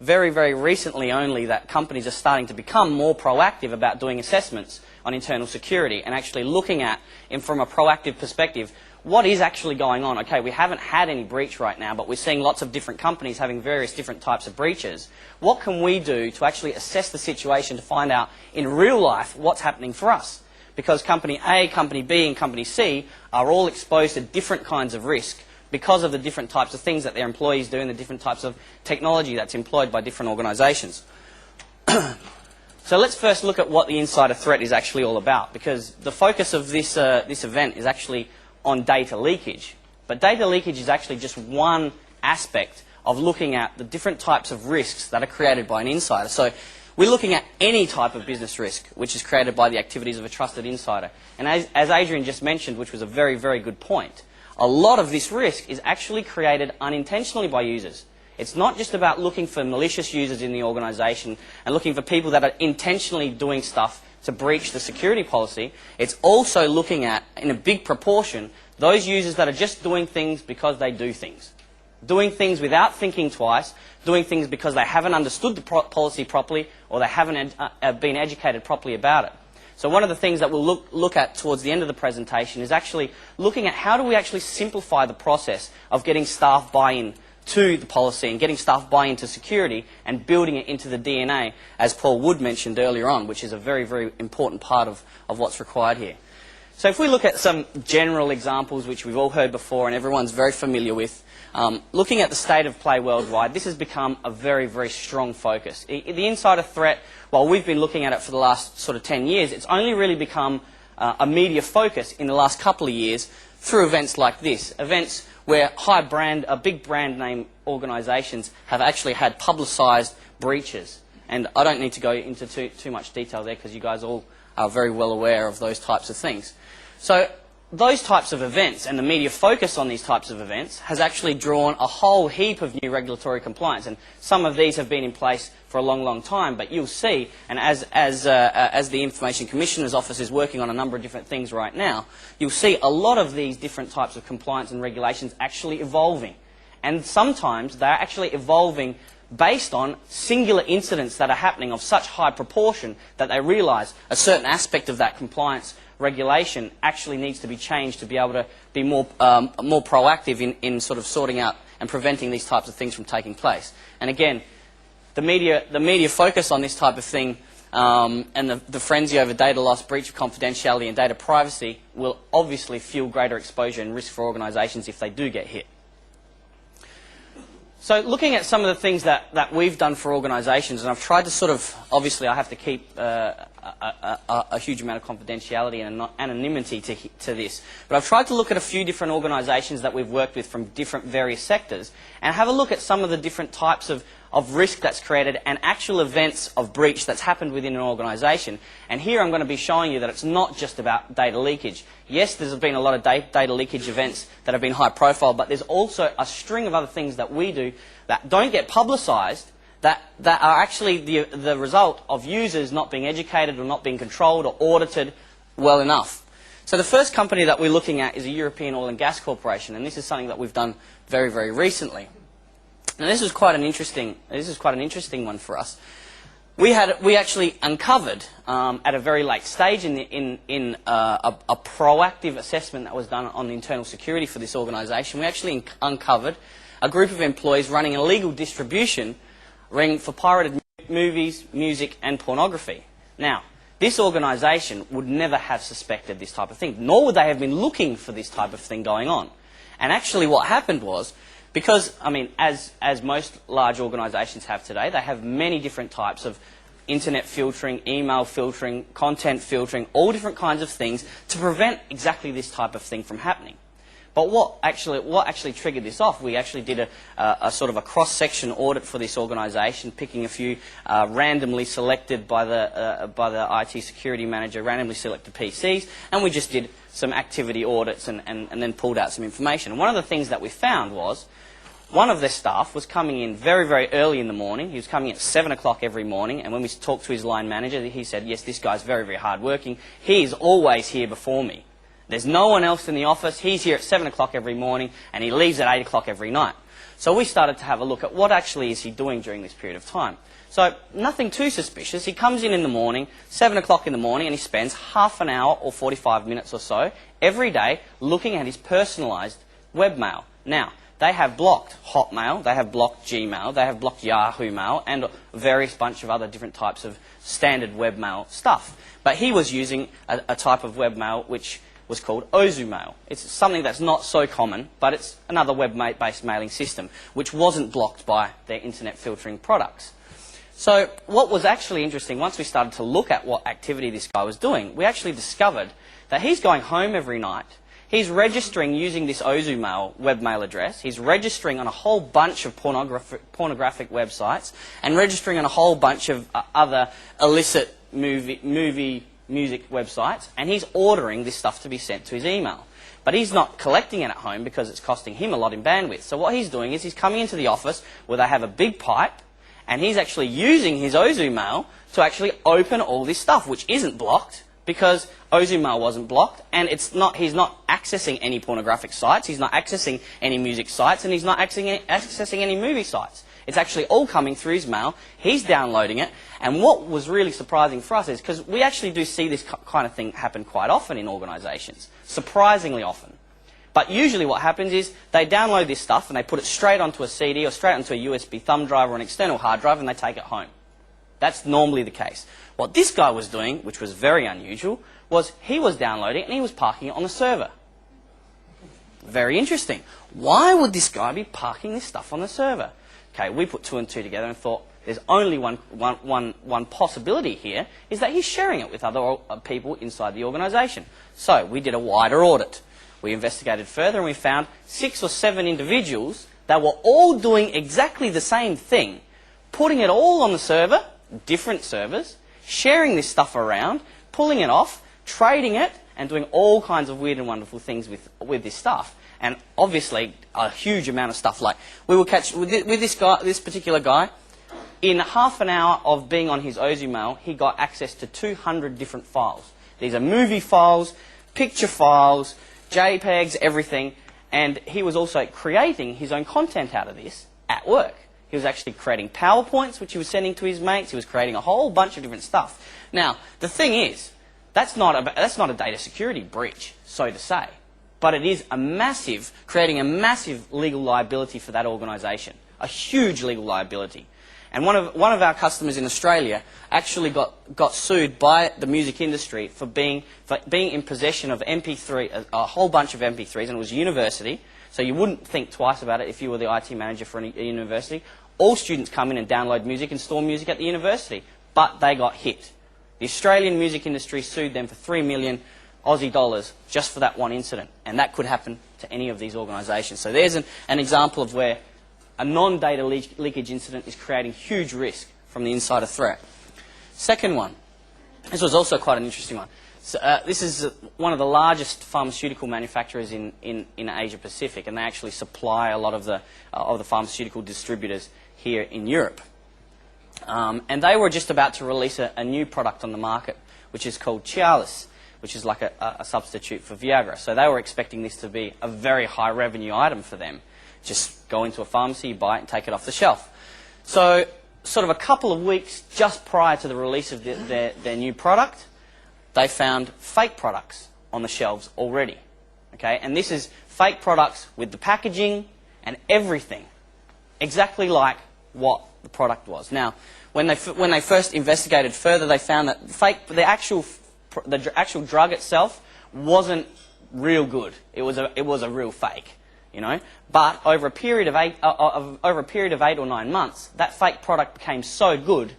very, very recently only that companies are starting to become more proactive about doing assessments on internal security and actually looking at, from a proactive perspective, what is actually going on. Okay, we haven't had any breach right now, but we're seeing lots of different companies having various different types of breaches. What can we do to actually assess the situation to find out in real life what's happening for us? Because company A, company B and company C are all exposed to different kinds of risk because of the different types of things that their employees do and the different types of technology that's employed by different organisations. So let's first look at what the insider threat is actually all about, because the focus of this event is actually on data leakage. But data leakage is actually just one aspect of looking at the different types of risks that are created by an insider. So we're looking at any type of business risk which is created by the activities of a trusted insider. And as Adrian just mentioned, which was a very, very good point, a lot of this risk is actually created unintentionally by users. It's not just about looking for malicious users in the organisation and looking for people that are intentionally doing stuff to breach the security policy. It's also looking at, in a big proportion, those users that are just doing things because they do things. Doing things without thinking twice, doing things because they haven't understood the policy properly or they haven't been educated properly about it. So one of the things that we'll look at towards the end of the presentation is actually looking at how do we actually simplify the process of getting staff buy-in to the policy and getting staff buy-in to security and building it into the DNA, as Paul Wood mentioned earlier on, which is a very, very important part of what's required here. So if we look at some general examples which we've all heard before and everyone's very familiar with, looking at the state of play worldwide, this has become a very, very strong focus. The insider threat, while we've been looking at it for the last sort of 10 years, it's only really become a media focus in the last couple of years through events like this, events where big brand name organisations have actually had publicised breaches. And I don't need to go into too much detail there because you guys all are very well aware of those types of things. So those types of events and the media focus on these types of events has actually drawn a whole heap of new regulatory compliance, and some of these have been in place for a long, long time. But you'll see, and as the Information Commissioner's Office is working on a number of different things right now, you'll see a lot of these different types of compliance and regulations actually evolving. And sometimes they're actually evolving based on singular incidents that are happening of such high proportion that they realise a certain aspect of that compliance regulation actually needs to be changed to be able to be more proactive in sort of sorting out and preventing these types of things from taking place. And again, the media focus on this type of thing and the frenzy over data loss, breach of confidentiality and data privacy will obviously fuel greater exposure and risk for organisations if they do get hit. So looking at some of the things that we've done for organisations, and I've tried to sort of, obviously I have to keep a huge amount of confidentiality and anonymity to this, but I've tried to look at a few different organisations that we've worked with from different various sectors and have a look at some of the different types of risk that's created and actual events of breach that's happened within an organisation. And here I'm going to be showing you that it's not just about data leakage. Yes, there's been a lot of data leakage events that have been high profile, but there's also a string of other things that we do that don't get publicised that are actually the result of users not being educated or not being controlled or audited well enough. So the first company that we're looking at is a European oil and gas corporation, and this is something that we've done very, very recently. Now this is quite an interesting one for us. We actually uncovered at a very late stage in a proactive assessment that was done on the internal security for this organisation. We actually uncovered a group of employees running an illegal distribution ring for pirated movies, music and pornography. Now, this organisation would never have suspected this type of thing, nor would they have been looking for this type of thing going on. And actually what happened was, because, I mean, as most large organisations have today, they have many different types of internet filtering, email filtering, content filtering, all different kinds of things to prevent exactly this type of thing from happening. But what actually triggered this off, we actually did a sort of a cross-section audit for this organisation, picking a few randomly selected by the IT security manager, randomly selected PCs, and we just did some activity audits and then pulled out some information. And one of the things that we found was one of their staff was coming in very, very early in the morning. He was coming at 7 o'clock every morning, and when we talked to his line manager, he said, yes, this guy's very, very hard working. He is always here before me. There's no one else in the office. He's here at 7 o'clock every morning, and he leaves at 8 o'clock every night. So we started to have a look at what actually is he doing during this period of time. So nothing too suspicious. He comes in the morning, 7 o'clock in the morning, and he spends half an hour or 45 minutes or so every day looking at his personalised webmail. Now, they have blocked Hotmail, they have blocked Gmail, they have blocked Yahoo Mail, and various bunch of other different types of standard webmail stuff. But he was using a type of webmail which was called Ozu Mail. It's something that's not so common, but it's another web-based mailing system which wasn't blocked by their internet filtering products. So what was actually interesting, once we started to look at what activity this guy was doing, we actually discovered that he's going home every night. He's registering using this Ozu Mail webmail address. He's registering on a whole bunch of pornographic websites and registering on a whole bunch of other illicit music websites, and he's ordering this stuff to be sent to his email. But he's not collecting it at home because it's costing him a lot in bandwidth. So what he's doing is he's coming into the office where they have a big pipe, and he's actually using his Ozu Mail to actually open all this stuff, which isn't blocked, because Ozu Mail wasn't blocked, and he's not accessing any pornographic sites, he's not accessing any music sites, and he's not accessing any movie sites. It's actually all coming through his mail, he's downloading it, and what was really surprising for us is, because we actually do see this kind of thing happen quite often in organisations, surprisingly often. But usually what happens is they download this stuff and they put it straight onto a CD or straight onto a USB thumb drive or an external hard drive and they take it home. That's normally the case. What this guy was doing, which was very unusual, was he was downloading it and he was parking it on the server. Very interesting. Why would this guy be parking this stuff on the server? Okay, we put two and two together and thought there's only one possibility here, is that he's sharing it with other people inside the organisation. So we did a wider audit. We investigated further and we found 6 or 7 individuals that were all doing exactly the same thing, putting it all on the server, different servers, sharing this stuff around, pulling it off, trading it, and doing all kinds of weird and wonderful things with this stuff. And obviously, a huge amount of stuff. Like, we will catch, with this particular guy, in half an hour of being on his Ozu Mail, he got access to 200 different files. These are movie files, picture files, JPEGs, everything. And he was also creating his own content out of this at work. He was actually creating PowerPoints, which he was sending to his mates. He was creating a whole bunch of different stuff. Now, the thing is, that's not a data security breach, so to say. But it is creating a massive legal liability for that organisation. A huge legal liability. And one of our customers in Australia actually got sued by the music industry for being in possession of MP3, a whole bunch of MP3s, and it was a university. So you wouldn't think twice about it if you were the IT manager for a university. All students come in and download music and store music at the university, but they got hit. The Australian music industry sued them for 3 million Aussie dollars just for that one incident, and that could happen to any of these organisations. So there's an example of where a non-data leakage incident is creating huge risk from the insider threat. Second one, this was also quite an interesting one. So, this is one of the largest pharmaceutical manufacturers in Asia Pacific, and they actually supply a lot of the pharmaceutical distributors here in Europe. And they were just about to release a new product on the market, which is called Cialis, which is like a substitute for Viagra. So they were expecting this to be a very high revenue item for them. Just go into a pharmacy, you buy it and take it off the shelf. So sort of a couple of weeks just prior to the release of their new product, they found fake products on the shelves already. Okay? And this is fake products with the packaging and everything, exactly like what the product was. Now, when they first investigated further, they found that the actual drug itself wasn't real good. It was a real fake, you know. But over a period of 8 or 9 months, that fake product became so good